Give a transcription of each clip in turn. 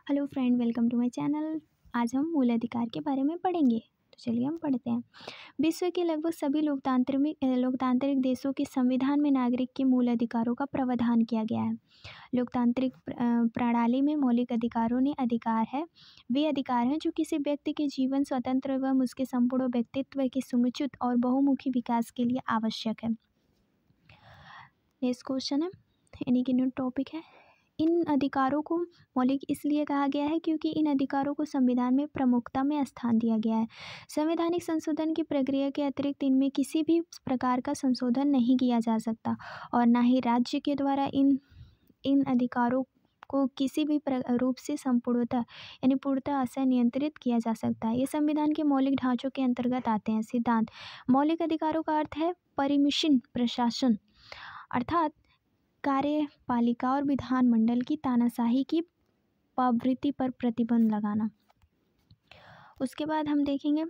Hello friend, welcome to my channel. आज हम मूल अधिकार के बारे में पढ़ेंगे। तो चलिए हम पढ़ते हैं। विश्व के लगभग सभी लोकतांत्रिक देशों के संविधान में नागरिक के मूल अधिकारों का प्रावधान किया गया है। लोकतांत्रिक प्रणाली में मौलिक अधिकारों ने अधिकार है वे अधिकार हैं जो किसी व्यक्ति के जीवन स्वतंत्र एवं उसके संपूर्ण व्यक्तित्व के समुचित और बहुमुखी विकास के लिए आवश्यक है। नेक्स्ट क्वेश्चन है, यानी कि न्यू टॉपिक है। इन अधिकारों को मौलिक इसलिए कहा गया है क्योंकि इन अधिकारों को संविधान में प्रमुखता में स्थान दिया गया है। संवैधानिक संशोधन की प्रक्रिया के अतिरिक्त इनमें किसी भी प्रकार का संशोधन नहीं किया जा सकता और न ही राज्य के द्वारा इन इन अधिकारों को किसी भी रूप से संपूर्णतः यानी पूर्णतः असह नियंत्रित किया जा सकता है। ये संविधान के मौलिक ढांचों के अंतर्गत आते हैं। सिद्धांत मौलिक अधिकारों का अर्थ है परिमिशन प्रशासन, अर्थात कार्यपालिका और विधानमंडल की तानाशाही की प्रवृत्ति पर प्रतिबंध लगाना। उसके बाद हम देखेंगे,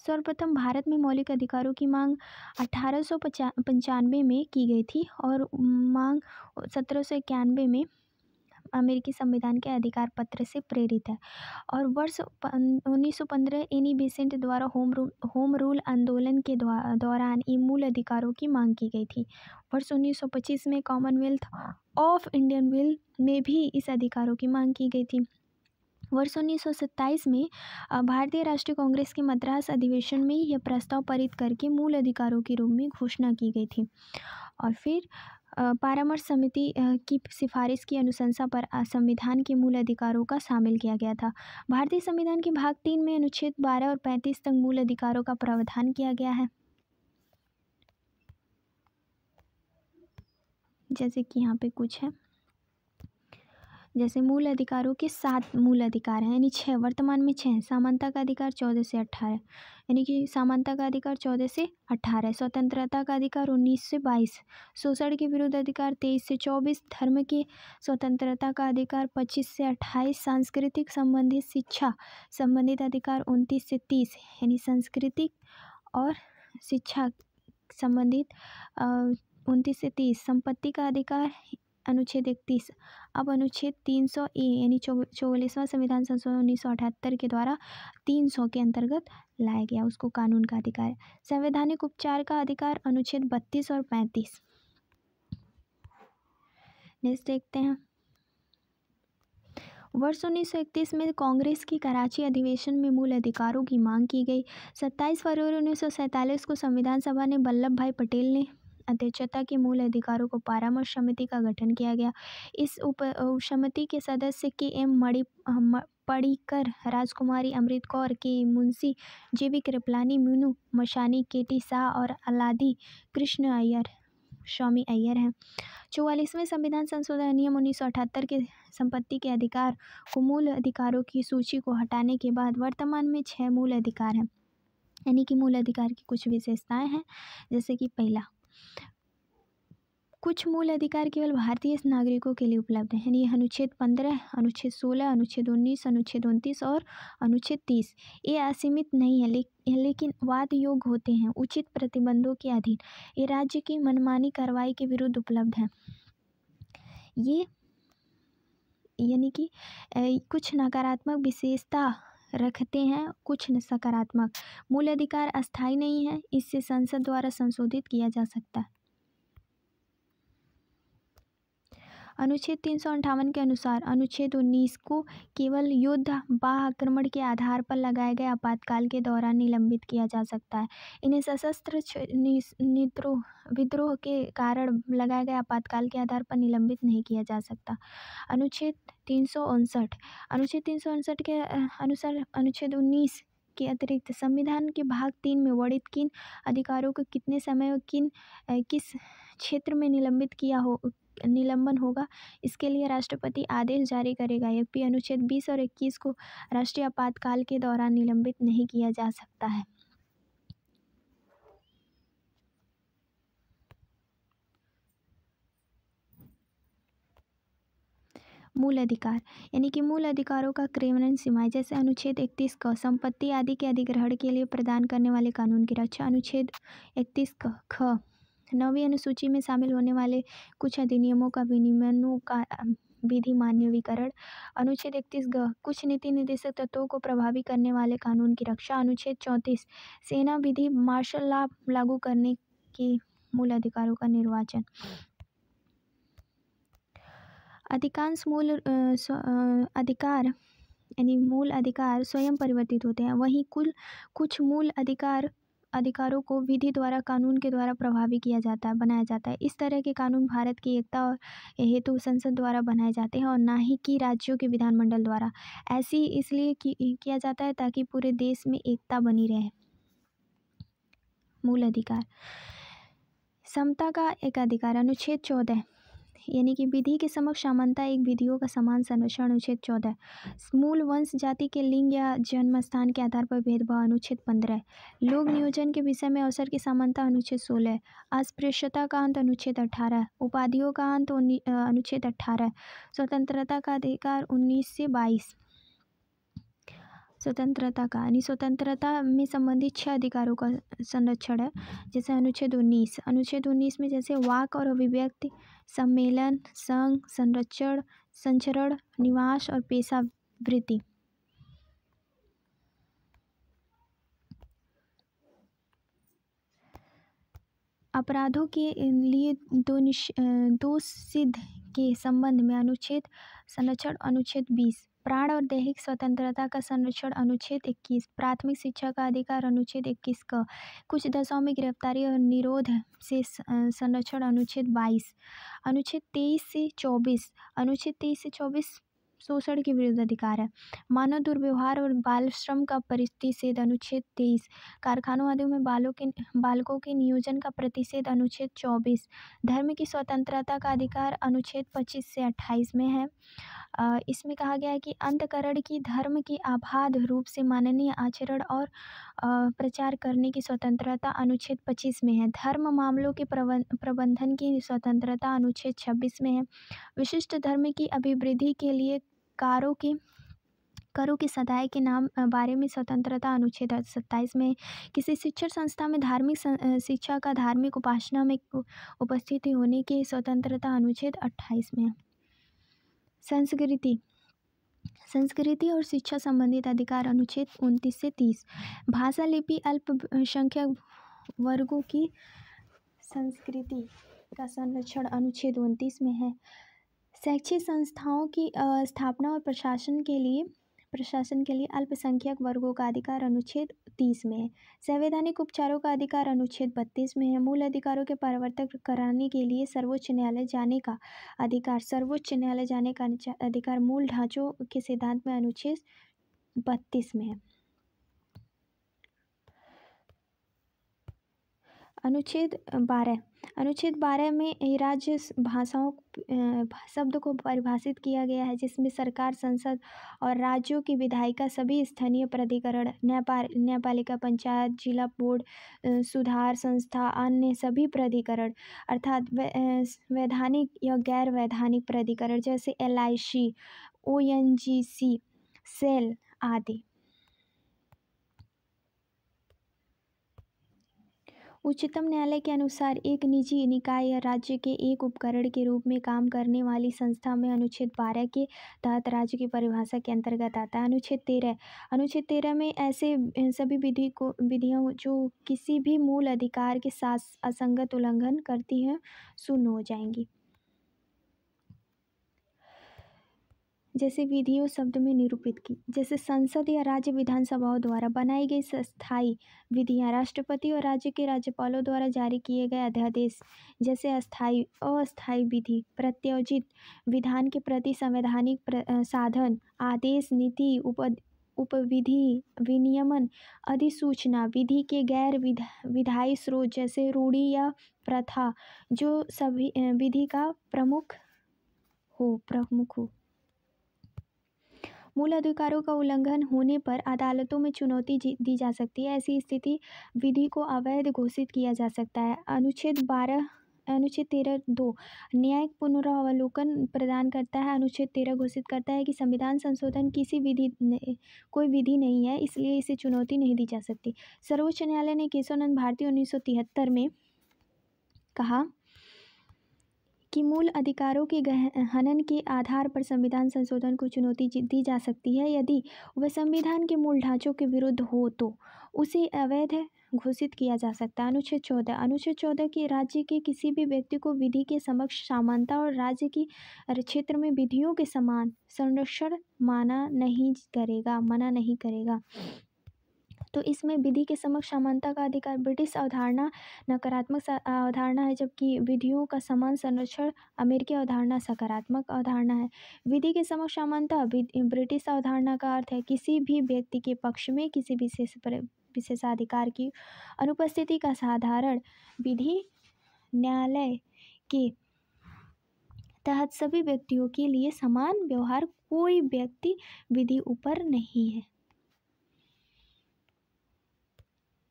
सर्वप्रथम भारत में मौलिक अधिकारों की मांग 1895 में की गई थी और मांग 1791 में अमेरिकी संविधान के अधिकार पत्र से प्रेरित है और वर्ष 1915 एनी बेसेंट द्वारा होम रूल आंदोलन के दौरान ये मूल अधिकारों की मांग की गई थी। वर्ष 1925 में कॉमनवेल्थ ऑफ इंडियन विल में भी इस अधिकारों की मांग की गई थी। वर्ष 1927 में भारतीय राष्ट्रीय कांग्रेस के मद्रास अधिवेशन में यह प्रस्ताव पारित करके मूल अधिकारों के रूप में घोषणा की गई थी और फिर परामर्श समिति की सिफारिश की अनुशंसा पर संविधान के मूल अधिकारों का शामिल किया गया था। भारतीय संविधान के भाग 3 में अनुच्छेद 12 और 35 तक मूल अधिकारों का प्रावधान किया गया है। जैसे कि यहाँ पे कुछ है, जैसे मूल अधिकारों के 7 मूल अधिकार हैं, यानी 6 वर्तमान में 6। समानता का अधिकार 14 से 18, यानी कि समानता का अधिकार 14 से 18, स्वतंत्रता का अधिकार 19 से 22, शोषण के विरुद्ध अधिकार 23 से 24, धर्म के स्वतंत्रता का अधिकार 25 से 28, सांस्कृतिक संबंधित शिक्षा संबंधित अधिकार 29 से 30, यानी सांस्कृतिक और शिक्षा संबंधित 29 से 30, संपत्ति का अधिकार अनुच्छेद 31। अब अनुच्छेद 300 ए यानी 44वां संविधान संशोधन 1978 के द्वारा 300 के अंतर्गत लाया गया, उसको कानून का अधिकार है। संवैधानिक उपचार का अधिकार अनुच्छेद 32 और 35। नेक्स्ट देखते हैं, वर्ष 1931 में कांग्रेस की कराची अधिवेशन में मूल अधिकारों की मांग की गई। 27 फरवरी 1947 को संविधान सभा ने वल्लभ भाई पटेल ने अध्यक्षता के मूल अधिकारों को परामर्श समिति का गठन किया गया। इस उप समिति के सदस्य के.एम. पडिक्कर, राजकुमारी अमृत कौर, के मुंशी, जे.वी. कृपलानी, मीनू मशानी, के.टी. शाह और अलादी कृष्ण अय्यर स्वामी अय्यर हैं। 44वें संविधान संशोधन अधिनियम 1978 के संपत्ति के अधिकार को मूल अधिकारों की सूची को हटाने के बाद वर्तमान में 6 मूल अधिकार हैं, यानी कि मूल अधिकार की कुछ विशेषताएं हैं। जैसे कि पहला, कुछ मूल अधिकार केवल भारतीय नागरिकों के लिए उपलब्ध हैं, यानी अनुच्छेद 15, अनुच्छेद 16, अनुच्छेद 19, अनुच्छेद 29 और अनुच्छेद 30। ये असीमित नहीं है लेकिन वाद योग्य होते हैं उचित प्रतिबंधों के अधीन। ये राज्य की मनमानी कार्रवाई के विरुद्ध उपलब्ध हैं। ये यानी कि कुछ नकारात्मक विशेषता रखते हैं, कुछ सकारात्मक। मूल अधिकार अस्थायी नहीं है, इससे संसद द्वारा संशोधित किया जा सकता है। अनुच्छेद 358 के अनुसार अनुच्छेद 19 को केवल युद्ध बाह्य आक्रमण के आधार पर लगाए गए आपातकाल के दौरान निलंबित किया जा सकता है। इन्हें सशस्त्र विद्रोह के कारण लगाए गए आपातकाल के आधार पर निलंबित नहीं किया जा सकता। अनुच्छेद 359 के अनुसार अनुच्छेद 19 के अतिरिक्त संविधान के भाग 3 में वर्णित किन अधिकारों को कितने समय किस क्षेत्र में निलंबन होगा, इसके लिए राष्ट्रपति आदेश जारी करेगा। जबकि अनुच्छेद 20 और 21 को राष्ट्रीय आपातकाल के दौरान निलंबित नहीं किया जा सकता है। मूल अधिकार, यानी कि मूल अधिकारों का क्रियान्वयन सीमाएं, जैसे अनुच्छेद 31 क संपत्ति आदि के अधिग्रहण के लिए प्रदान करने वाले कानून की रक्षा। अनुच्छेद 31 ख 9वीं अनुसूची में शामिल होने वाले कुछ अधिनियमों का विधि मानवीकरण। अनुच्छेद 31 कुछ नीति निर्देशक तत्वों को प्रभावी करने वाले कानून की रक्षा। अनुच्छेद 34 सेना विधि मार्शल लॉ लागू करने के मूल अधिकारों का निर्वाचन। अधिकांश मूल अधिकार स्वयं परिवर्तित होते हैं, वहीं कुछ मूल अधिकारों को विधि द्वारा कानून के द्वारा प्रभावी बनाया जाता है। इस तरह के कानून भारत की एकता और हेतु संसद द्वारा बनाए जाते हैं और ना ही कि राज्यों के विधानमंडल द्वारा। ऐसी इसलिए किया जाता है ताकि पूरे देश में एकता बनी रहे। मूल अधिकार। समता का एक अधिकार। अनुच्छेद 14 यानी कि विधि के समक्ष समानता एक विधियों का समान संरक्षण। अनुच्छेद 14 मूल वंश जाति के लिंग या जन्म स्थान के आधार पर भेदभाव। अनुच्छेद 15 लोक नियोजन के विषय में अवसर की समानता। अनुच्छेद 16 अस्पृश्यता का अंत। अनुच्छेद 18 उपाधियों का अंत। अनुच्छेद 18 स्वतंत्रता का अधिकार। 19 से 22 स्वतंत्रता में संबंधित 6 अधिकारों का संरक्षण है, जैसे अनुच्छेद 19 में जैसे वाक और अभिव्यक्ति, सम्मेलन, संघ, संचरण, निवास और पेशावृत्ति। अपराधों के लिए दोष सिद्ध के संबंध में अनुच्छेद संरक्षण। अनुच्छेद 20 प्राण और दैहिक स्वतंत्रता का संरक्षण। अनुच्छेद 21 प्राथमिक शिक्षा का अधिकार। अनुच्छेद 21 क कुछ दशाओं में गिरफ्तारी और निरोध से संरक्षण। अनुच्छेद 22 अनुच्छेद 23 से 24 शोषण के विरुद्ध अधिकार है। मानव दुर्व्यवहार और बाल श्रम का प्रतिषेध। अनुच्छेद 23 कारखानों आदि में बालकों के नियोजन का प्रतिषेध। अनुच्छेद 24 धर्म की स्वतंत्रता का अधिकार। अनुच्छेद 25 से 28 में है। इसमें कहा गया है कि अंतःकरण की धर्म की अबाध रूप से माननीय आचरण और प्रचार करने की स्वतंत्रता। अनुच्छेद 25 में है। धर्म मामलों के प्रबंधन की स्वतंत्रता। अनुच्छेद 26 में है। विशिष्ट धर्म की अभिवृद्धि के लिए करों की सदाई के नाम बारे में स्वतंत्रता। अनुच्छेद 27 में किसी शिक्षण संस्था में धार्मिक शिक्षा का धार्मिक उपासना में उपस्थिति होने की स्वतंत्रता। अनुच्छेद 28 में। संस्कृति और शिक्षा संबंधित अधिकार। अनुच्छेद 29 से 30 भाषा लिपि अल्पसंख्यक वर्गों की संस्कृति का संरक्षण। अनुच्छेद 29 में है। शैक्षिक संस्थाओं की स्थापना और प्रशासन के लिए अल्पसंख्यक वर्गों का अधिकार। अनुच्छेद 30 में है। संवैधानिक उपचारों का अधिकार। अनुच्छेद 32 में है। मूल अधिकारों के परिवर्तन कराने के लिए सर्वोच्च न्यायालय जाने का अधिकार मूल ढांचों के सिद्धांत में। अनुच्छेद 32 में है। अनुच्छेद 12 में राज्य भाषाओं शब्द को परिभाषित किया गया है, जिसमें सरकार, संसद और राज्यों की विधायिका, सभी स्थानीय प्राधिकरण, न्यायपालिका, पंचायत, जिला बोर्ड, सुधार संस्था, अन्य सभी प्राधिकरण अर्थात वैधानिक या गैर वैधानिक प्राधिकरण जैसे LIC, ONGC, सेल आदि। उच्चतम न्यायालय के अनुसार एक निजी निकाय या राज्य के एक उपकरण के रूप में काम करने वाली संस्था में अनुच्छेद 12 के तहत राज्य की परिभाषा के अंतर्गत आता है। अनुच्छेद 13 में ऐसे सभी विधियां जो किसी भी मूल अधिकार के साथ असंगत उल्लंघन करती हैं शून्य हो जाएंगी। जैसे विधियों शब्द में निरूपित की, जैसे संसद या राज्य विधानसभाओं द्वारा बनाई गई स्थायी विधियां, राष्ट्रपति और राज्य के राज्यपालों द्वारा जारी किए गए अध्यादेश जैसे अस्थायी विधि, प्रत्यायोजित विधान के प्रति संवैधानिक साधन, आदेश, नीति, उपविधि, विनियमन, अधिसूचना, विधि के गैर विधायी स्रोत जैसे रूढ़ि या प्रथा जो सभी विधि का प्रमुख हो। मूल अधिकारों का उल्लंघन होने पर अदालतों में चुनौती दी जा सकती है। ऐसी स्थिति विधि को अवैध घोषित किया जा सकता है। अनुच्छेद 13(2) न्यायिक पुनरावलोकन प्रदान करता है। अनुच्छेद 13 घोषित करता है कि संविधान संशोधन कोई विधि नहीं है, इसलिए इसे चुनौती नहीं दी जा सकती। सर्वोच्च न्यायालय ने केशवानंद भारती 1973 में कहा कि मूल अधिकारों के हनन के आधार पर संविधान संशोधन को चुनौती दी जा सकती है। यदि वह संविधान के मूल ढांचों के विरुद्ध हो तो उसे अवैध घोषित किया जा सकता है। अनुच्छेद 14 की राज्य के किसी भी व्यक्ति को विधि के समक्ष समानता और राज्य की क्षेत्र में विधियों के समान संरक्षण मना नहीं करेगा। तो इसमें विधि के समक्ष समानता का अधिकार ब्रिटिश अवधारणा नकारात्मक अवधारणा है, जबकि विधियों का समान संरक्षण अमेरिकी अवधारणा सकारात्मक अवधारणा है। विधि के समक्ष समानता ब्रिटिश अवधारणा का अर्थ है किसी भी व्यक्ति के पक्ष में किसी विशेषाधिकार की अनुपस्थिति का साधारण विधि न्यायालय के तहत सभी व्यक्तियों के लिए समान व्यवहार। कोई व्यक्ति विधि ऊपर नहीं है।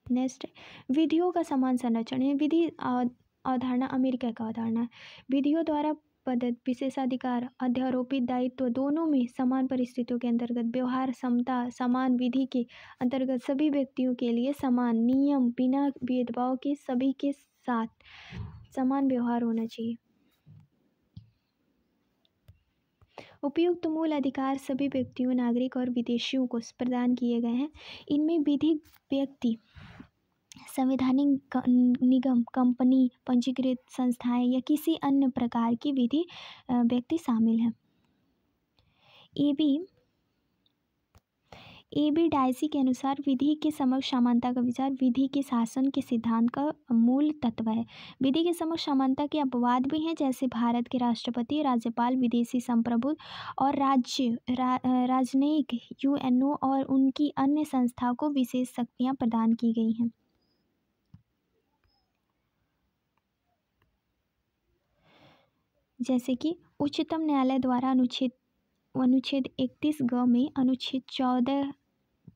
नेक्स्ट, विधियों का समान संरक्षण। विधि अवधारणा अमेरिका का अवधारणा है। विधियों द्वारा प्रदत्त विशेषाधिकार अध्यारोपित दायित्व दोनों में समान परिस्थितियों के अंतर्गत व्यवहार समता। समान विधि के अंतर्गत सभी व्यक्तियों के लिए समान नियम बिना भेदभाव के सभी के साथ समान व्यवहार होना चाहिए। उपयुक्त मूल अधिकार सभी व्यक्तियों, नागरिक और विदेशियों को प्रदान किए गए हैं। इनमें विधिक व्यक्ति, संवैधानिक निगम, कंपनी, पंजीकृत संस्थाएं या किसी अन्य प्रकार की विधि व्यक्ति शामिल हैं। एबी डायसी के अनुसार विधि के समक्ष समानता का विचार विधि के शासन के सिद्धांत का मूल तत्व है। विधि के समक्ष समानता के अपवाद भी हैं, जैसे भारत के राष्ट्रपति, राज्यपाल, विदेशी संप्रभु और राजनयिक यूएनओ और उनकी अन्य संस्था को विशेष शक्तियां प्रदान की गई हैं। जैसे कि उच्चतम न्यायालय द्वारा अनुच्छेद 31 ग में अनुच्छेद 14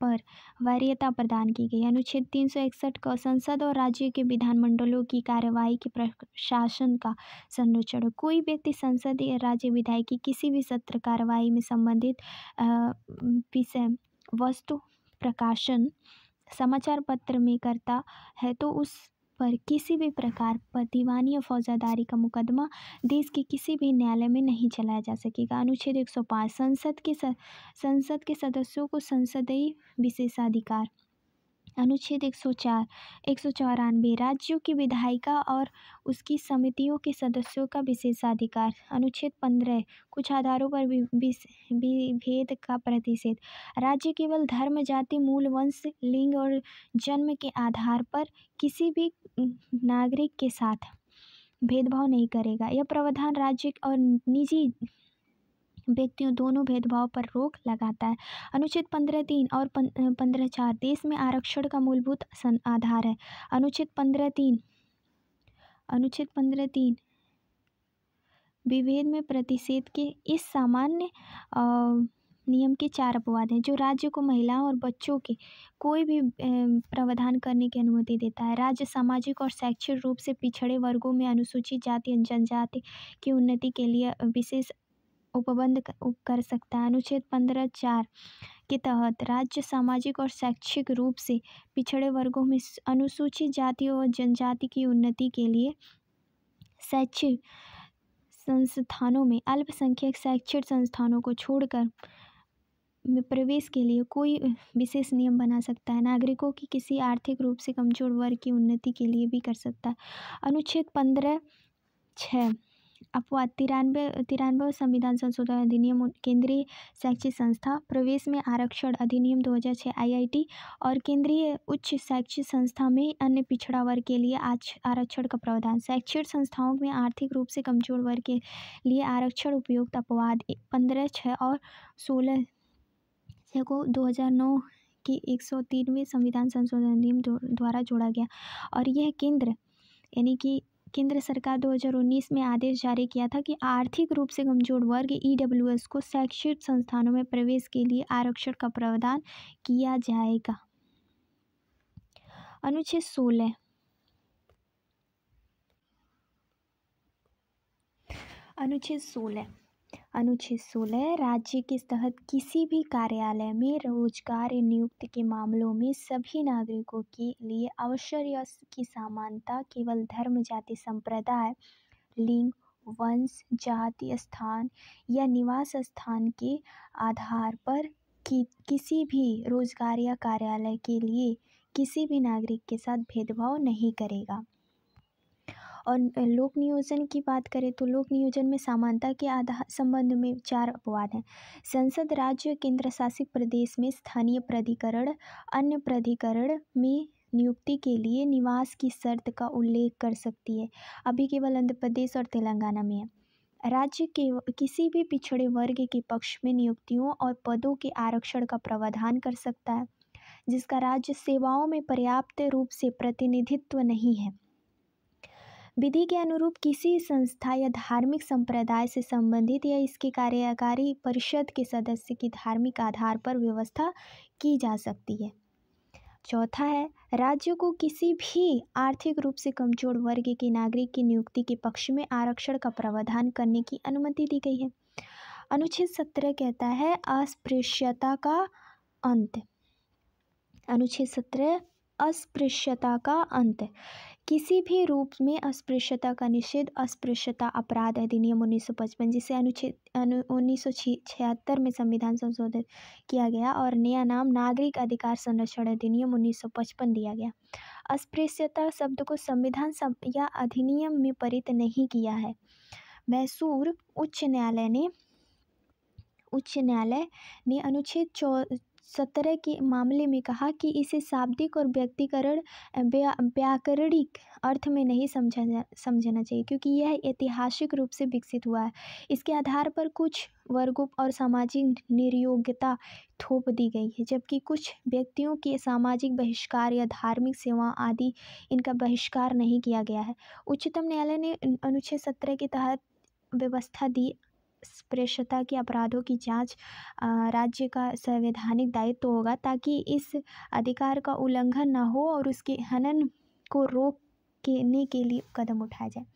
पर वरीयता प्रदान की गई। अनुच्छेद 361 का संसद और राज्य के विधानमंडलों की कार्यवाही के प्रशासन का संरक्षण। कोई व्यक्ति संसद या राज्य विधायी की किसी भी सत्र कार्यवाही में संबंधित विषय वस्तु प्रकाशन समाचार पत्र में करता है तो उस पर किसी भी प्रकार पर दीवानी या फौजदारी का मुकदमा देश के किसी भी न्यायालय में नहीं चलाया जा सकेगा। अनुच्छेद 105 संसद के सदस्यों को संसदीय विशेषाधिकार। अनुच्छेद 194 राज्यों की विधायिका और उसकी समितियों के सदस्यों का विशेषाधिकार। अनुच्छेद 15 कुछ आधारों पर विभेद का प्रतिषेध। राज्य केवल धर्म, जाति, मूल वंश, लिंग और जन्म के आधार पर किसी भी नागरिक के साथ भेदभाव नहीं करेगा। यह प्रावधान राज्य और निजी व्यक्तियों दोनों भेदभाव पर रोक लगाता है। अनुच्छेद 15(3) और 15(4) देश में आरक्षण का मूलभूत आधार है। अनुच्छेद 15(3) विभेद में प्रतिषेध के इस सामान्य नियम के 4 अपवाद हैं, जो राज्य को महिलाओं और बच्चों के कोई भी प्रावधान करने की अनुमति देता है। राज्य सामाजिक और शैक्षिक रूप से पिछड़े वर्गों में अनुसूचित जाति और जनजाति की उन्नति के लिए विशेष उपबंध कर सकता है। अनुच्छेद 15(4) के तहत राज्य सामाजिक और शैक्षिक रूप से पिछड़े वर्गों में अनुसूचित जाति और जनजाति की उन्नति के लिए शैक्षिक संस्थानों में अल्पसंख्यक शैक्षिक संस्थानों को छोड़कर में प्रवेश के लिए कोई विशेष नियम बना सकता है। नागरिकों की किसी आर्थिक रूप से कमजोर वर्ग की उन्नति के लिए भी कर सकता है। अनुच्छेद 15(6) अपवाद 93 संविधान संशोधन अधिनियम, केंद्रीय शैक्षिक संस्था, प्रवेश में आरक्षण अधिनियम 2006, आईआईटी और केंद्रीय उच्च शैक्षिक संस्था में अन्य पिछड़ा वर्ग के लिए आरक्षण का प्रावधान। शैक्षिक संस्थाओं में आर्थिक रूप से कमजोर वर्ग के लिए आरक्षण उपयुक्त अपवाद 15(6) और 16 को 2009 के 103वें संविधान संशोधन अधिनियम द्वारा जोड़ा गया और यह केंद्र सरकार 2019 में आदेश जारी किया था कि आर्थिक रूप से कमजोर वर्ग ईडब्ल्यूएस को शैक्षिक संस्थानों में प्रवेश के लिए आरक्षण का प्रावधान किया जाएगा। अनुच्छेद 16 राज्य के तहत किसी भी कार्यालय में रोजगार या नियुक्ति के मामलों में सभी नागरिकों के लिए अवसर की समानता केवल धर्म, जाति, संप्रदाय, लिंग, वंश, जाति, स्थान या निवास स्थान के आधार पर किसी भी रोजगार या कार्यालय के लिए किसी भी नागरिक के साथ भेदभाव नहीं करेगा। और लोक नियोजन की बात करें तो लोक नियोजन में समानता के आधार संबंध में 4 अपवाद हैं। संसद राज्य केंद्र शासित प्रदेश में स्थानीय प्राधिकरण अन्य प्राधिकरण में नियुक्ति के लिए निवास की शर्त का उल्लेख कर सकती है। अभी केवल आंध्र प्रदेश और तेलंगाना में है। राज्य के किसी भी पिछड़े वर्ग के पक्ष में नियुक्तियों और पदों के आरक्षण का प्रावधान कर सकता है जिसका राज्य सेवाओं में पर्याप्त रूप से प्रतिनिधित्व नहीं है। विधि के अनुरूप किसी संस्था या धार्मिक संप्रदाय से संबंधित या इसके कार्यकारी परिषद के सदस्य की धार्मिक आधार पर व्यवस्था की जा सकती है। चौथा है, राज्य को किसी भी आर्थिक रूप से कमजोर वर्ग के नागरिक की नियुक्ति के पक्ष में आरक्षण का प्रावधान करने की अनुमति दी गई है। अनुच्छेद 17 कहता है अस्पृश्यता का अंत। अनुच्छेद 17 अस्पृश्यता का अंत। किसी भी रूप में अस्पृश्यता का निषेध अस्पृश्यता अपराध अधिनियम 1955 जिसे अनुच्छेद 1976 में संविधान संशोधित किया गया और नया नाम नागरिक अधिकार संरक्षण अधिनियम 1955 दिया गया। अस्पृश्यता शब्द को संविधान या अधिनियम में पारित नहीं किया है। मैसूर उच्च न्यायालय ने अनुच्छेद 17 के मामले में कहा कि इसे शाब्दिक और व्याकरणिक अर्थ में नहीं समझना चाहिए क्योंकि यह ऐतिहासिक रूप से विकसित हुआ है। इसके आधार पर कुछ वर्गों और सामाजिक निर्योग्यता थोप दी गई है जबकि कुछ व्यक्तियों के सामाजिक बहिष्कार या धार्मिक सेवा आदि इनका बहिष्कार नहीं किया गया है। उच्चतम न्यायालय ने अनुच्छेद 17 के तहत व्यवस्था दी अस्पृश्यता के अपराधों की जांच राज्य का संवैधानिक दायित्व होगा ताकि इस अधिकार का उल्लंघन न हो और उसके हनन को रोकने के लिए कदम उठाया जाए।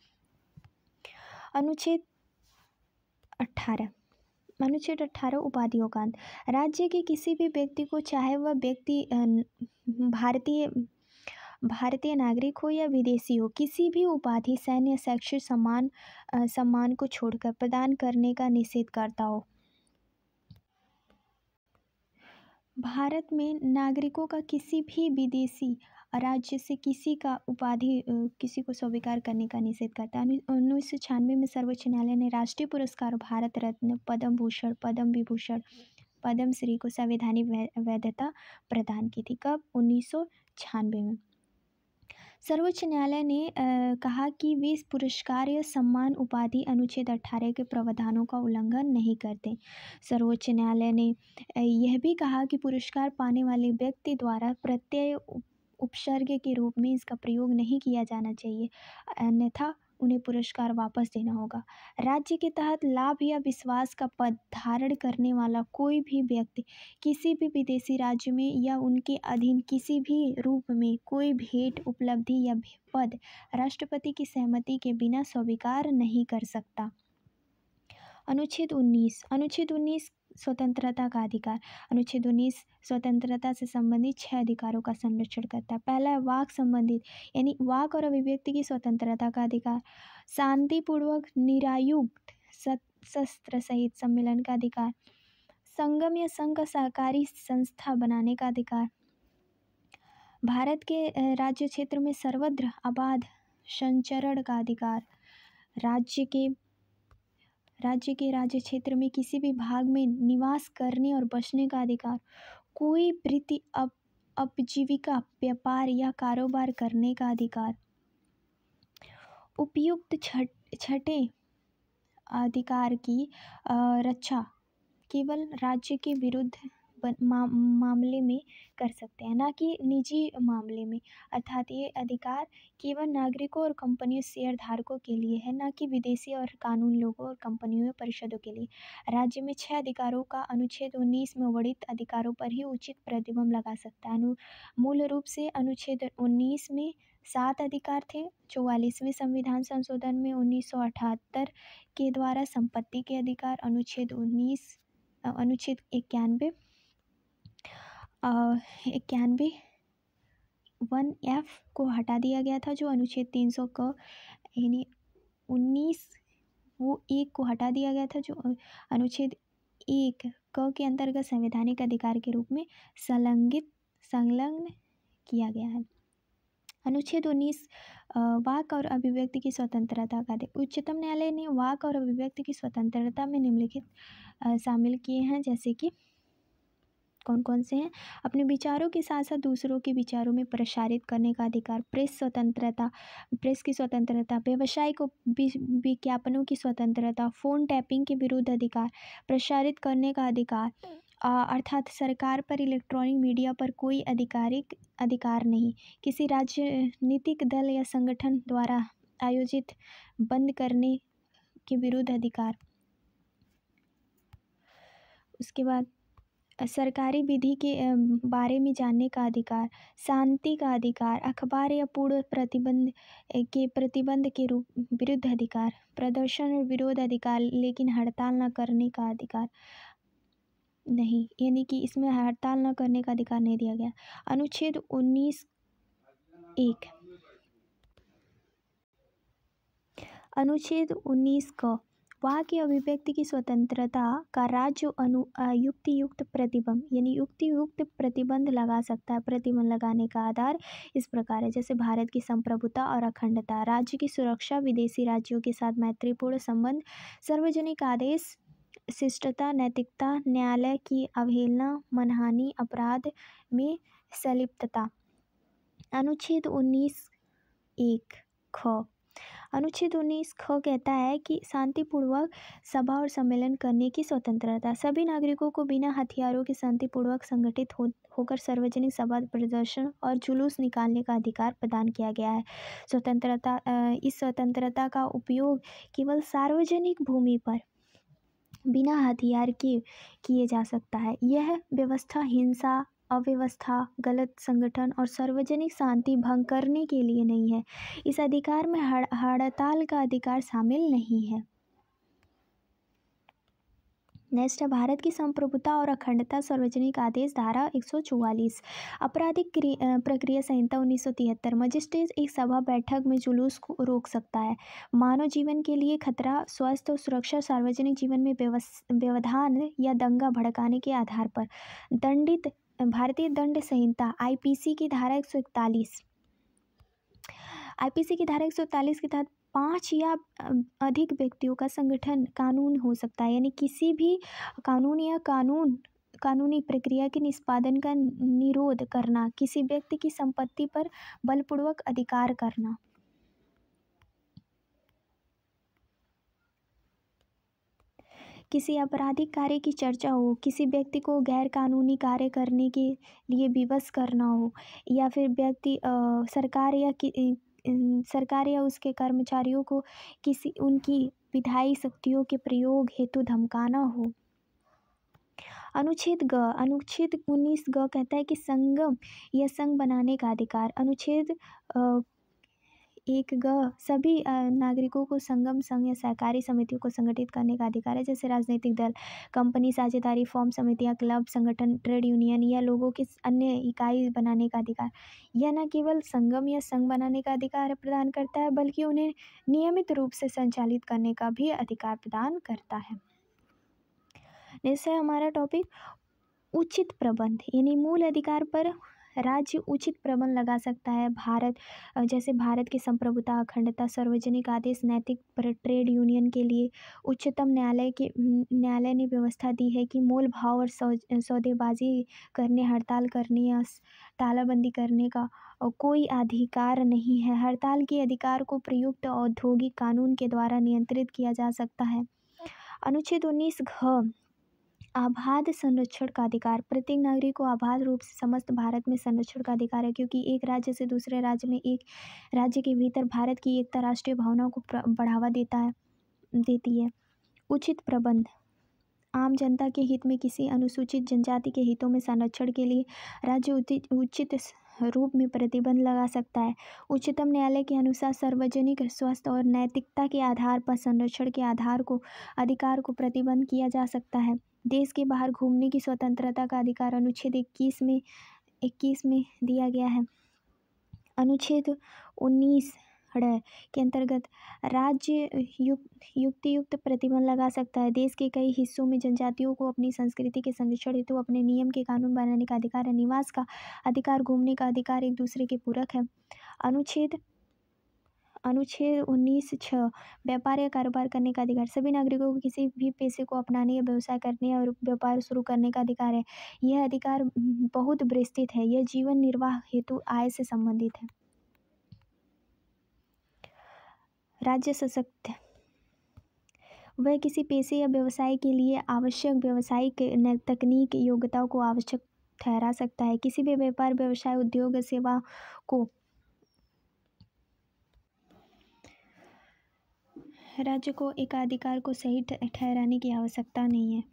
अनुच्छेद 18 उपाधियों का अंत। राज्य के किसी भी व्यक्ति को चाहे वह व्यक्ति भारतीय नागरिक हो या विदेशी हो किसी भी उपाधि सैन्य शैक्षिक सम्मान को छोड़कर प्रदान करने का निषेध करता हो। भारत में नागरिकों का किसी भी विदेशी राज्य से किसी का उपाधि किसी को स्वीकार करने का निषेध करता है। 1996 में सर्वोच्च न्यायालय ने राष्ट्रीय पुरस्कार भारत रत्न पद्म भूषण पद्म विभूषण पद्मश्री को संवैधानिक वैधता प्रदान की थी। कब? 1996 में। सर्वोच्च न्यायालय ने कहा कि वे पुरस्कार या सम्मान उपाधि अनुच्छेद 18 के प्रावधानों का उल्लंघन नहीं करते। सर्वोच्च न्यायालय ने यह भी कहा कि पुरस्कार पाने वाले व्यक्ति द्वारा प्रत्यय उपसर्ग के रूप में इसका प्रयोग नहीं किया जाना चाहिए अन्यथा उन्हें पुरस्कार वापस देना होगा। राज्य के तहत लाभ या विश्वास का पद धारण करने वाला कोई भी व्यक्ति किसी भी विदेशी राज्य में या उनके अधीन किसी भी रूप में कोई भेंट उपलब्धि या पद राष्ट्रपति की सहमति के बिना स्वीकार नहीं कर सकता। अनुच्छेद 19 स्वतंत्रता का अधिकार। अनुच्छेद 19 स्वतंत्रता से संबंधित 6 अधिकारों का संरक्षण करता है। पहला है वाक संबंधित यानी वाक और अभिव्यक्ति की स्वतंत्रता का अधिकार। शांतिपूर्वक निरायुक्त शस्त्र सहित सम्मेलन का अधिकार। संगम या संघ का सहकारी संस्था बनाने का अधिकार। भारत के राज्य क्षेत्र में सर्वत्र अबाध संचरण का अधिकार। राज्य के क्षेत्र में किसी भी भाग में निवास करने और बसने का अधिकार। कोई वृत्ति उपजीविका व्यापार या कारोबार करने का अधिकार। उपयुक्त छठे अधिकार की रक्षा केवल राज्य के विरुद्ध मामले में कर सकते हैं ना कि निजी मामले में। अर्थात ये अधिकार केवल नागरिकों और कंपनियों शेयर धारकों के लिए है ना कि विदेशी और कानून लोगों और कंपनियों या परिषदों के लिए। राज्य में 6 अधिकारों का अनुच्छेद 19 में वर्णित अधिकारों पर ही उचित प्रतिबंध लगा सकता है। मूल रूप से अनुच्छेद 19 में 7 अधिकार थे। 44वें संविधान संशोधन में 1978 के द्वारा संपत्ति के अधिकार अनुच्छेद 91 1F को हटा दिया गया था जो अनुच्छेद 300 को यानी 19 वो एक को हटा दिया गया था, जो अनुच्छेद 1 क के अंतर्गत संवैधानिक अधिकार के रूप में संलग्न किया गया है। अनुच्छेद 19 वाक और अभिव्यक्ति की स्वतंत्रता का उच्चतम न्यायालय ने वाक और अभिव्यक्ति की स्वतंत्रता में निम्नलिखित शामिल किए हैं, जैसे कि कौन कौन से हैं? अपने विचारों के साथ साथ दूसरों के विचारों में प्रसारित करने का अधिकार, प्रेस स्वतंत्रता, प्रेस की स्वतंत्रता, व्यवसायिक विज्ञापनों की स्वतंत्रता, फ़ोन टैपिंग के विरुद्ध अधिकार, प्रसारित करने का अधिकार, अर्थात सरकार पर इलेक्ट्रॉनिक मीडिया पर कोई आधिकारिक अधिकार नहीं, किसी राजनीतिक दल या संगठन द्वारा आयोजित बंद करने के विरुद्ध अधिकार। उसके बाद सरकारी विधि के बारे में जानने का अधिकार, शांति का अधिकार, अखबार या पूर्ण प्रतिबंध के विरुद्ध अधिकार, प्रदर्शन और विरोध अधिकार, लेकिन हड़ताल न करने का अधिकार नहीं, यानी कि इसमें हड़ताल न करने का अधिकार नहीं दिया गया। अनुच्छेद 19(1) अनुच्छेद 19 क वाक की अभिव्यक्ति की स्वतंत्रता का राज्य युक्तियुक्त प्रतिबंध, यानी युक्तियुक्त प्रतिबंध लगा सकता है। प्रतिबंध लगाने का आधार इस प्रकार है, जैसे भारत की संप्रभुता और अखंडता, राज्य की सुरक्षा, विदेशी राज्यों के साथ मैत्रीपूर्ण संबंध, सार्वजनिक आदेश, शिष्टता, नैतिकता, न्यायालय की अवहेलना, मनहानि, अपराध में संलिप्तता। अनुच्छेद 19(1) ख अनुच्छेद 19 ख कहता है कि शांतिपूर्वक सभा और सम्मेलन करने की स्वतंत्रता, सभी नागरिकों को बिना हथियारों के शांतिपूर्वक संगठित होकर सार्वजनिक सभा, प्रदर्शन और जुलूस निकालने का अधिकार प्रदान किया गया है। इस स्वतंत्रता का उपयोग केवल सार्वजनिक भूमि पर बिना हथियार के किए जा सकता है। यह व्यवस्था हिंसा, अव्यवस्था, गलत संगठन और सार्वजनिक शांति भंग करने के लिए नहीं है। इस अधिकार में हड़ताल का अधिकार शामिल नहीं है। नेक्स्ट है भारत की संप्रभुता और अखंडता, सार्वजनिक आदेश, धारा 144। आपराधिक प्रक्रिया संहिता 1973। मजिस्ट्रेट एक सभा बैठक में जुलूस को रोक सकता है। मानव जीवन के लिए खतरा, स्वास्थ्य और सुरक्षा, सार्वजनिक जीवन में व्यवधान या दंगा भड़काने के आधार पर दंडित भारतीय दंड संहिता आईपीसी की धारा 141। आईपीसी की धारा 141 के तहत 5 या अधिक व्यक्तियों का संगठन कानून हो सकता है, यानी किसी भी कानून या कानूनी प्रक्रिया के निष्पादन का निरोध करना, किसी व्यक्ति की संपत्ति पर बलपूर्वक अधिकार करना। किसी आपराधिक कार्य की चर्चा हो, किसी व्यक्ति को गैर कानूनी कार्य करने के लिए विवश करना हो, या फिर व्यक्ति सरकार या उसके कर्मचारियों को उनकी विधायी शक्तियों के प्रयोग हेतु धमकाना हो। अनुच्छेद 19 ग कहता है कि संगम या संघ बनाने का अधिकार। अनुच्छेद 1 ग सभी नागरिकों को संगम, संघ या सहकारी समितियों को संगठित करने का अधिकार है, जैसे राजनीतिक दल, कंपनी, साझेदारी फॉर्म, समितियां, क्लब, संगठन, ट्रेड यूनियन या लोगों की अन्य इकाई बनाने का अधिकार। यह न केवल संगम या संघ बनाने का अधिकार प्रदान करता है, बल्कि उन्हें नियमित रूप से संचालित करने का भी अधिकार प्रदान करता है। जैसे हमारा टॉपिक उचित प्रबंध, यानी मूल अधिकार पर राज्य उचित प्रबंध लगा सकता है। जैसे भारत की संप्रभुता, अखंडता, सार्वजनिक आदेश, नैतिक ट्रेड यूनियन के लिए उच्चतम न्यायालय ने व्यवस्था दी है कि मोल भाव और सौदेबाजी करने, हड़ताल करने या तालाबंदी करने का कोई अधिकार नहीं है। हड़ताल के अधिकार को प्रयुक्त औद्योगिक कानून के द्वारा नियंत्रित किया जा सकता है। अनुच्छेद 19 घ आबाद संरक्षण का अधिकार। प्रत्येक नागरिक को आबाद रूप से समस्त भारत में संरक्षण का अधिकार है, क्योंकि एक राज्य से दूसरे राज्य में, एक राज्य के भीतर भारत की एकता, राष्ट्रीय भावनाओं को बढ़ावा देती है। उचित प्रबंध आम जनता के हित में किसी अनुसूचित जनजाति के हितों में संरक्षण के लिए राज्य उचित रूप में प्रतिबंध लगा सकता है। उच्चतम न्यायालय के अनुसार सार्वजनिक स्वास्थ्य और नैतिकता के आधार पर संरक्षण के अधिकार को प्रतिबंध किया जा सकता है। देश के बाहर घूमने की स्वतंत्रता का अधिकार अनुच्छेद 21 में दिया गया है। अनुच्छेद 19 के अंतर्गत राज्य युक्तियुक्त प्रतिबंध लगा सकता है। देश के कई हिस्सों में जनजातियों को अपनी संस्कृति के संरक्षण हेतु अपने नियम के कानून बनाने का अधिकार है। निवास का अधिकार, घूमने का अधिकार एक दूसरे के पूरक है। अनुच्छेद 19(6) व्यापार या कारोबार करने का अधिकार। सभी नागरिकों को किसी भी पेशे को अपनाने या व्यवसाय करने और व्यापार शुरू करने का अधिकार है। यह अधिकार बहुत विस्तृत है। यह जीवन निर्वाह हेतु आय से संबंधित है। राज्य सशक्त, वह किसी पेशे या व्यवसाय के लिए आवश्यक व्यावसायिक तकनीक योग्यताओं को आवश्यक ठहरा सकता है। किसी भी व्यापार, व्यवसाय, उद्योग, सेवा को राज्य को एकाधिकार को सही ठहराने की आवश्यकता नहीं है।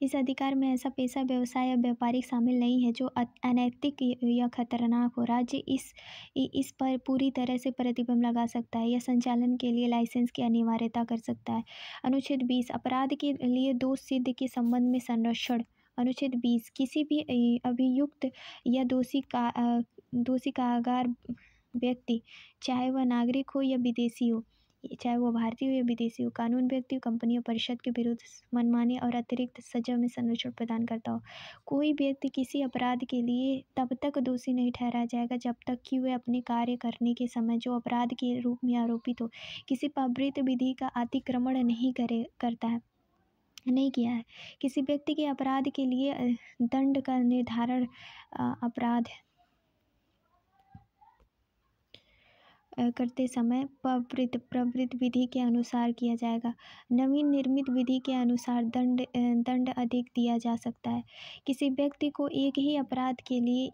इस अधिकार में ऐसा पेशा, व्यवसाय या व्यापारिक शामिल नहीं है जो अनैतिक या खतरनाक हो। राज्य इस पर पूरी तरह से प्रतिबंध लगा सकता है या संचालन के लिए लाइसेंस की अनिवार्यता कर सकता है। अनुच्छेद 20 अपराध के लिए दोष सिद्ध के संबंध में संरक्षण। अनुच्छेद 20 किसी भी अभियुक्त या दोषी कारागार व्यक्ति, चाहे वह नागरिक हो या विदेशी हो, चाहे वह भारतीय हो या विदेशी हो, कानून व्यक्ति, कंपनी या परिषद के विरुद्ध मनमानी और अतिरिक्त सजा में संरक्षण प्रदान करता हो। कोई व्यक्ति किसी अपराध के लिए तब तक दोषी नहीं ठहराया जाएगा जब तक कि वह अपने कार्य करने के समय जो अपराध के रूप में आरोपित हो किसी पारित विधि का अतिक्रमण नहीं किया है। किसी व्यक्ति के अपराध के लिए दंड का निर्धारण अपराध करते समय प्रवृत्त विधि के अनुसार किया जाएगा। नवीन निर्मित विधि के अनुसार दंड अधिक दिया जा सकता है। किसी व्यक्ति को एक ही अपराध के लिए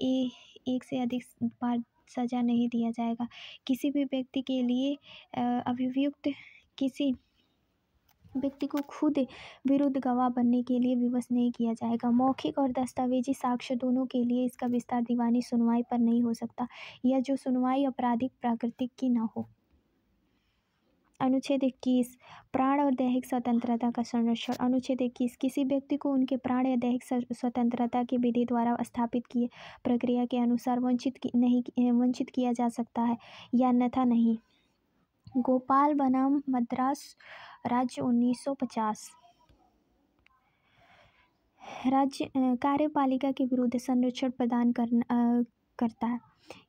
एक से अधिक बार सजा नहीं दिया जाएगा। किसी भी व्यक्ति के लिए अभियुक्त किसी व्यक्ति को खुद विरुद्ध गवाह बनने के लिए विवश नहीं किया जाएगा। मौखिक और दस्तावेजी साक्ष्य दोनों के लिए इसका विस्तार दीवानी सुनवाई पर नहीं हो सकता या जो सुनवाई आपराधिक प्रकृति की न हो। अनुच्छेद 21 प्राण और दैहिक स्वतंत्रता का संरक्षण। अनुच्छेद 21 किसी व्यक्ति को उनके प्राण या दैहिक स्वतंत्रता की विधि द्वारा स्थापित किए प्रक्रिया के अनुसार वंचित किया जा सकता है या अन्यथा नहीं। गोपाल बनाम मद्रास राज्य 1950। राज्य कार्यपालिका के विरुद्ध संरक्षण प्रदान करता है।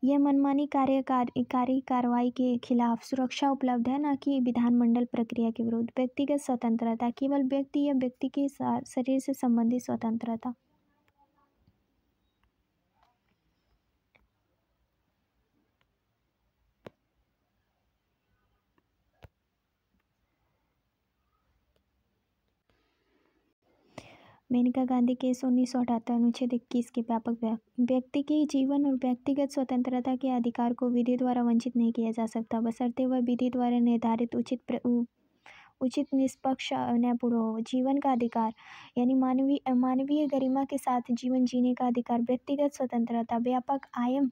यह मनमानी कार्रवाई के खिलाफ सुरक्षा उपलब्ध है, न कि विधानमंडल प्रक्रिया के विरुद्ध। व्यक्तिगत स्वतंत्रता केवल व्यक्ति या व्यक्ति के शरीर से संबंधित स्वतंत्रता। मेनका गांधी केस 1978। अनुच्छेद 21 के व्यापक व्यक्ति के जीवन और व्यक्तिगत स्वतंत्रता के अधिकार को विधि द्वारा वंचित नहीं किया जा सकता बशर्ते वह विधि द्वारा निर्धारित उचित निष्पक्ष न्यायपूर्ण हो। जीवन का अधिकार यानी मानवीय गरिमा के साथ जीवन जीने का अधिकार। व्यक्तिगत स्वतंत्रता व्यापक आयाम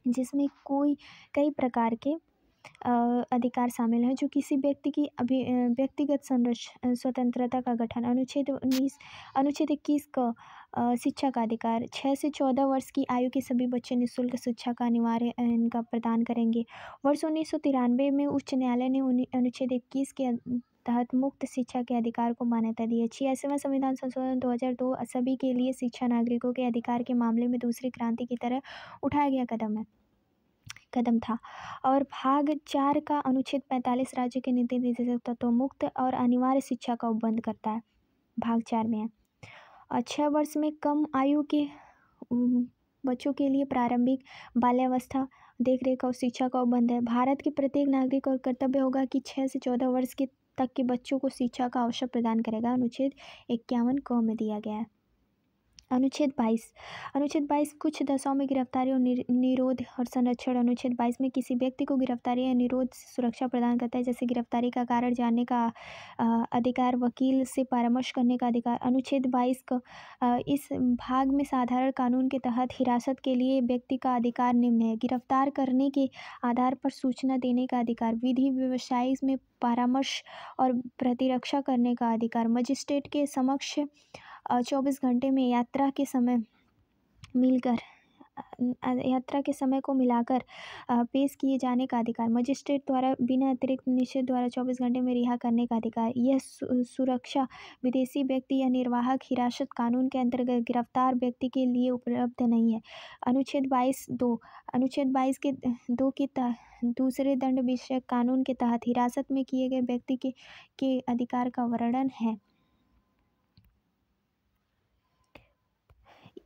जिसमें कई प्रकार के अधिकार शामिल हैं जो किसी व्यक्ति की व्यक्तिगत स्वतंत्रता का गठन। अनुच्छेद 21 का शिक्षा का अधिकार। 6 से 14 वर्ष की आयु के सभी बच्चे निःशुल्क शिक्षा का अनिवार्य इनका प्रदान करेंगे। वर्ष 1993 में उच्च न्यायालय ने अनुच्छेद 21 के तहत मुक्त शिक्षा के अधिकार को मान्यता दी है। 86वां संविधान संशोधन 2002 सभी के लिए शिक्षा नागरिकों के अधिकार के मामले में दूसरी क्रांति की तरह उठाया गया कदम था। और भाग 4 का अनुच्छेद 45 राज्य के नीति निर्देशक तत्वों मुक्त और अनिवार्य शिक्षा का उपबंध करता है। भाग 4 में है। और 6 वर्ष में कम आयु के बच्चों के लिए प्रारंभिक बाल्यावस्था देखरेख और शिक्षा का उपबंध है। भारत के प्रत्येक नागरिक और कर्तव्य होगा कि 6 से 14 वर्ष तक के बच्चों को शिक्षा का अवसर प्रदान करेगा। अनुच्छेद 51 क में दिया गया है। अनुच्छेद 22 कुछ दशाओं में गिरफ्तारी और निरोध और संरक्षण। अनुच्छेद 22 में किसी व्यक्ति को गिरफ्तारी या निरोध से सुरक्षा प्रदान करता है, जैसे गिरफ्तारी का कारण जानने का अधिकार, वकील से परामर्श करने का अधिकार। अनुच्छेद 22 का इस भाग में साधारण कानून के तहत हिरासत के लिए व्यक्ति का अधिकार निम्न है: गिरफ्तार करने के आधार पर सूचना देने का अधिकार, विधि व्यवसाय में परामर्श और प्रतिरक्षा करने का अधिकार, मजिस्ट्रेट के समक्ष 24 घंटे में यात्रा के समय मिलकर यात्रा के समय को मिलाकर पेश किए जाने का अधिकार, मजिस्ट्रेट द्वारा बिना अतिरिक्त निषेध द्वारा 24 घंटे में रिहा करने का अधिकार। यह सुरक्षा विदेशी व्यक्ति या निर्वाहक हिरासत कानून के अंतर्गत गिरफ्तार व्यक्ति के लिए उपलब्ध नहीं है। अनुच्छेद 22(2) अनुच्छेद 22 के 2 के दूसरे दंड विषयक कानून के तहत हिरासत में किए गए व्यक्ति के अधिकार का वर्णन है।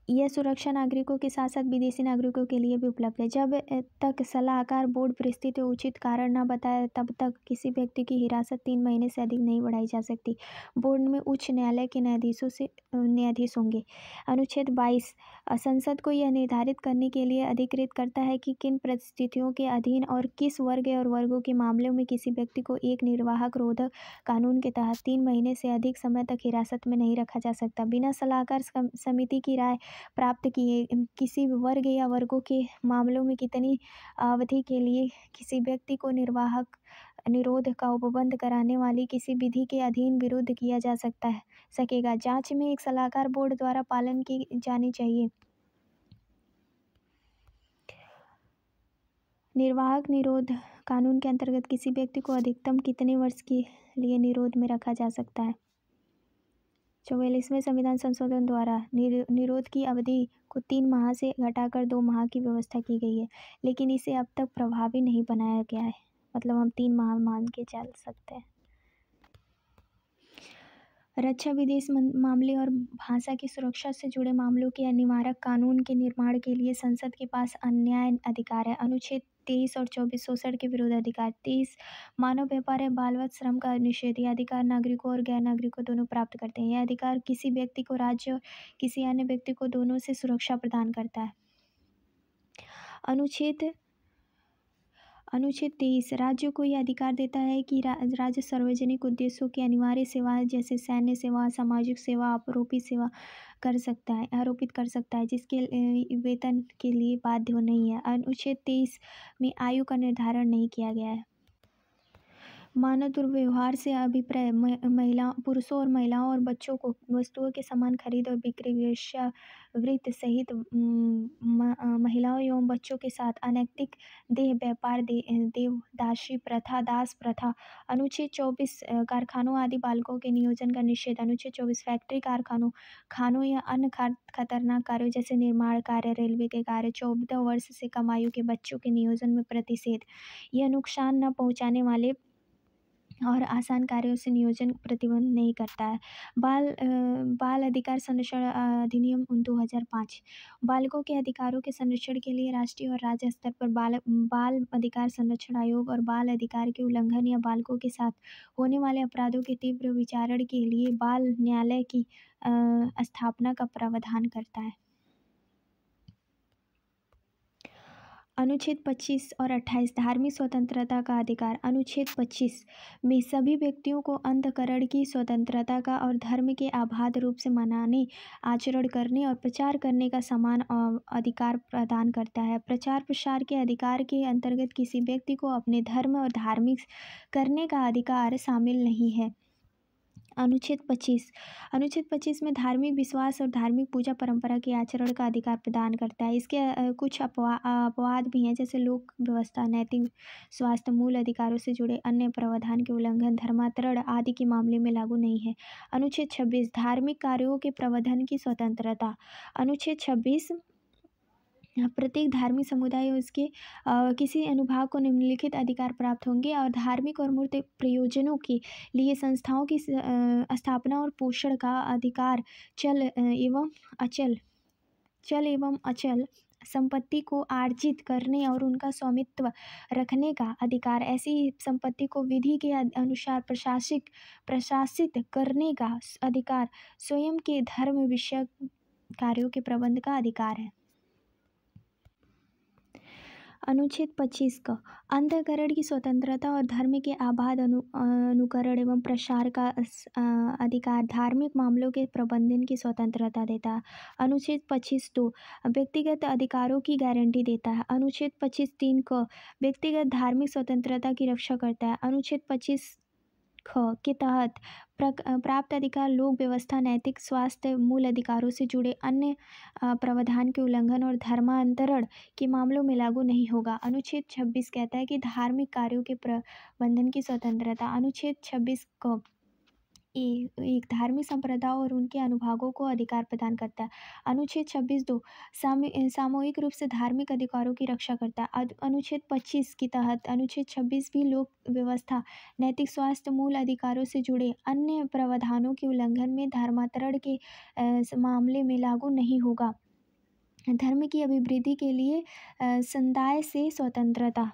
यह सुरक्षा नागरिकों के साथ साथ विदेशी नागरिकों के लिए भी उपलब्ध है। जब तक सलाहकार बोर्ड परिस्थिति उचित कारण न बताए तब तक किसी व्यक्ति की हिरासत 3 महीने से अधिक नहीं बढ़ाई जा सकती। बोर्ड में उच्च न्यायालय के न्यायाधीश होंगे। अनुच्छेद 22 संसद को यह निर्धारित करने के लिए अधिकृत करता है कि किन परिस्थितियों के अधीन और किस वर्ग और वर्गों के मामलों में किसी व्यक्ति को एक निर्वाहक रोधक कानून के तहत 3 महीने से अधिक समय तक हिरासत में नहीं रखा जा सकता। बिना सलाहकार समिति की राय प्राप्त किए किसी वर्ग या वर्गों के मामलों में कितनी अवधि के लिए किसी व्यक्ति को निर्वाहक निरोध का उपबंध कराने वाली किसी विधि के अधीन विरुद्ध किया जा सकेगा। जांच में एक सलाहकार बोर्ड द्वारा पालन की जानी चाहिए। निर्वाहक निरोध कानून के अंतर्गत किसी व्यक्ति को अधिकतम कितने वर्ष के लिए निरोध में रखा जा सकता है। 44वें संविधान संशोधन द्वारा निरोध की अवधि को 3 माह से घटाकर 2 माह की व्यवस्था की गई है, लेकिन इसे अब तक प्रभावी नहीं बनाया गया है। मतलब हम 3 माह मान के चल सकते हैं। रक्षा, विदेश मामले और भाषा की सुरक्षा से जुड़े मामलों के निवारक कानून के निर्माण के लिए संसद के पास अन्याय अधिकार है। अनुच्छेद 23 और 24 शोषण के विरुद्ध अधिकार। 23 मानव व्यापार या बाल वध श्रम का निषेध। यह अधिकार नागरिकों और गैर नागरिकों दोनों प्राप्त करते हैं। यह अधिकार किसी व्यक्ति को राज्य और किसी अन्य व्यक्ति को दोनों से सुरक्षा प्रदान करता है। अनुच्छेद 23 राज्यों को यह अधिकार देता है कि राज्य सार्वजनिक उद्देश्यों की अनिवार्य सेवाएं जैसे सैन्य सेवा, सामाजिक सेवा, आरोपित कर सकता है जिसके वेतन के लिए बाध्य नहीं है। अनुच्छेद 23 में आयु का निर्धारण नहीं किया गया है। मानव दुर्व्यवहार से अभिप्राय पुरुषों और महिलाओं और बच्चों को वस्तुओं के समान खरीद और बिक्री, वेश्यावृत्ति सहित महिलाओं एवं बच्चों के साथ अनैतिक देह व्यापार, देवदासी प्रथा, दास प्रथा। अनुच्छेद 24 कारखानों आदि बालकों के नियोजन का निषेध। अनुच्छेद 24 फैक्ट्री, कारखानों, खानों या अन्य खतरनाक कार्यों जैसे निर्माण कार्य, रेलवे के कार्य, 14 वर्ष से कम आयु के बच्चों के नियोजन में प्रतिषेध। यह नुकसान न पहुँचाने वाले और आसान कार्यों से नियोजन प्रतिबंध नहीं करता है। बाल अधिकार संरक्षण अधिनियम 2005 बालकों के अधिकारों के संरक्षण के लिए राष्ट्रीय और राज्य स्तर पर बाल अधिकार संरक्षण आयोग और बाल अधिकार के उल्लंघन या बालकों के साथ होने वाले अपराधों के तीव्र विचारण के लिए बाल न्यायालय की स्थापना का प्रावधान करता है। अनुच्छेद 25 और 28 धार्मिक स्वतंत्रता का अधिकार। अनुच्छेद 25 में सभी व्यक्तियों को अंतःकरण की स्वतंत्रता का और धर्म के अबाध रूप से मनाने, आचरण करने और प्रचार करने का समान अधिकार प्रदान करता है। प्रचार प्रसार के अधिकार के अंतर्गत किसी व्यक्ति को अपने धर्म और धार्मिक करने का अधिकार शामिल नहीं है। अनुच्छेद 25 में धार्मिक विश्वास और धार्मिक पूजा परंपरा के आचरण का अधिकार प्रदान करता है। इसके कुछ अपवाद भी हैं जैसे लोक व्यवस्था, नैतिक स्वास्थ्य, मूल अधिकारों से जुड़े अन्य प्रावधान के उल्लंघन, धर्मांतरण आदि के मामले में लागू नहीं है। अनुच्छेद 26 धार्मिक कार्यों के प्रबंधन की स्वतंत्रता। अनुच्छेद 26 प्रत्येक धार्मिक समुदाय और उसके किसी अनुभाग को निम्नलिखित अधिकार प्राप्त होंगे और धार्मिक और मूर्त प्रयोजनों के लिए संस्थाओं की स्थापना और पोषण का अधिकार, चल एवं अचल संपत्ति को अर्जित करने और उनका स्वामित्व रखने का अधिकार, ऐसी संपत्ति को विधि के अनुसार प्रशासित करने का अधिकार, स्वयं के धर्म विषयक कार्यों के प्रबंध का अधिकार है। अनुच्छेद 25 का अंतःकरण की स्वतंत्रता और धर्म के अबाध अनुकरण एवं प्रसार का अधिकार धार्मिक मामलों के प्रबंधन की स्वतंत्रता देता है। अनुच्छेद 25(2) व्यक्तिगत अधिकारों की गारंटी देता है। अनुच्छेद 25(3) को व्यक्तिगत धार्मिक स्वतंत्रता की रक्षा करता है। अनुच्छेद 25 ख के तहत प्राप्त अधिकार, लोक व्यवस्था, नैतिक स्वास्थ्य, मूल अधिकारों से जुड़े अन्य प्रावधान के उल्लंघन और धर्मांतरण के मामलों में लागू नहीं होगा। अनुच्छेद 26 कहता है कि धार्मिक कार्यों के प्रबंधन की स्वतंत्रता। अनुच्छेद 26 क एक धार्मिक संप्रदाय और उनके अनुभागों को अधिकार प्रदान करता है। अनुच्छेद 26(2) सामूहिक रूप से धार्मिक अधिकारों की रक्षा करता है। अनुच्छेद 25 के तहत अनुच्छेद 26 भी लोक व्यवस्था, नैतिक स्वास्थ्य, मूल अधिकारों से जुड़े अन्य प्रावधानों के उल्लंघन में धर्मांतरण के मामले में लागू नहीं होगा। धर्म की अभिवृद्धि के लिए समुदाय से स्वतंत्रता।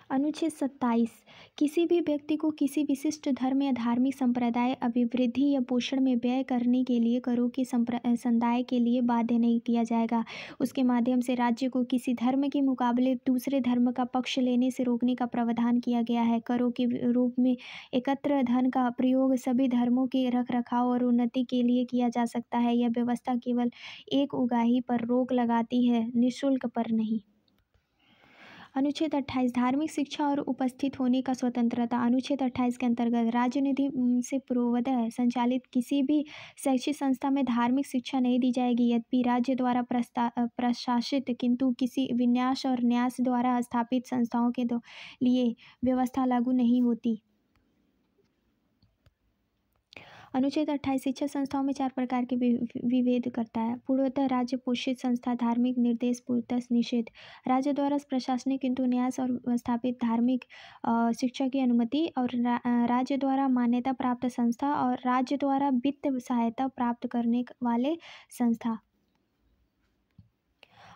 अनुच्छेद 27 किसी भी व्यक्ति को किसी विशिष्ट धर्म या धार्मिक संप्रदाय अभिवृद्धि या पोषण में व्यय करने के लिए करों के समुदाय के लिए बाध्य नहीं किया जाएगा। उसके माध्यम से राज्य को किसी धर्म के मुकाबले दूसरे धर्म का पक्ष लेने से रोकने का प्रावधान किया गया है। करों के रूप में एकत्र धन का प्रयोग सभी धर्मों के रखरखाव और उन्नति के लिए किया जा सकता है। यह व्यवस्था केवल एक उगाही पर रोक लगाती है, निःशुल्क पर नहीं। अनुच्छेद 28 धार्मिक शिक्षा और उपस्थित होने का स्वतंत्रता। अनुच्छेद 28 के अंतर्गत राज्य निधि से पूर्वतः संचालित किसी भी शैक्षिक संस्था में धार्मिक शिक्षा नहीं दी जाएगी, यद्यपि राज्य द्वारा प्रशासित किंतु किसी विन्यास और न्यास द्वारा स्थापित संस्थाओं के लिए व्यवस्था लागू नहीं होती। अनुच्छेद 28 शिक्षा संस्थाओं में 4 प्रकार के विभेद करता है। पूर्वतः राज्य पोषित संस्था, धार्मिक निर्देश, पूर्वतः निषेध। राज्य द्वारा प्रशासनिक किंतु न्यास और स्थापित धार्मिक शिक्षा की अनुमति, और राज्य द्वारा मान्यता प्राप्त संस्था और राज्य द्वारा वित्त सहायता प्राप्त करने वाले संस्था।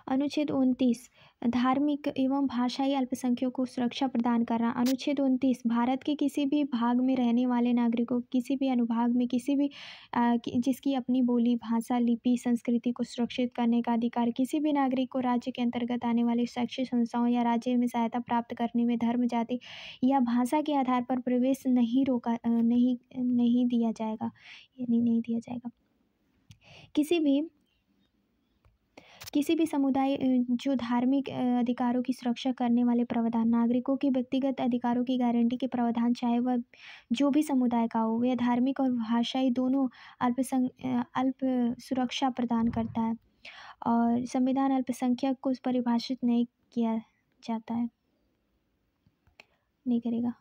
अनुच्छेद 29 धार्मिक एवं भाषाई अल्पसंख्यकों को सुरक्षा प्रदान करना। अनुच्छेद 29 भारत के किसी भी भाग में रहने वाले नागरिकों किसी भी अनुभाग में किसी भी जिसकी अपनी बोली, भाषा, लिपि, संस्कृति को सुरक्षित करने का अधिकार। किसी भी नागरिक को राज्य के अंतर्गत आने वाली शैक्षिक संस्थाओं या राज्य में सहायता प्राप्त करने में धर्म, जाति या भाषा के आधार पर प्रवेश नहीं दिया जाएगा, यानी नहीं दिया जाएगा। किसी भी समुदाय जो धार्मिक अधिकारों की सुरक्षा करने वाले प्रावधान, नागरिकों के व्यक्तिगत अधिकारों की गारंटी के प्रावधान, चाहे वह जो भी समुदाय का हो, वह धार्मिक और भाषाई दोनों अल्प सुरक्षा प्रदान करता है। और संविधान अल्पसंख्यक को परिभाषित नहीं किया जाता है, नहीं करेगा।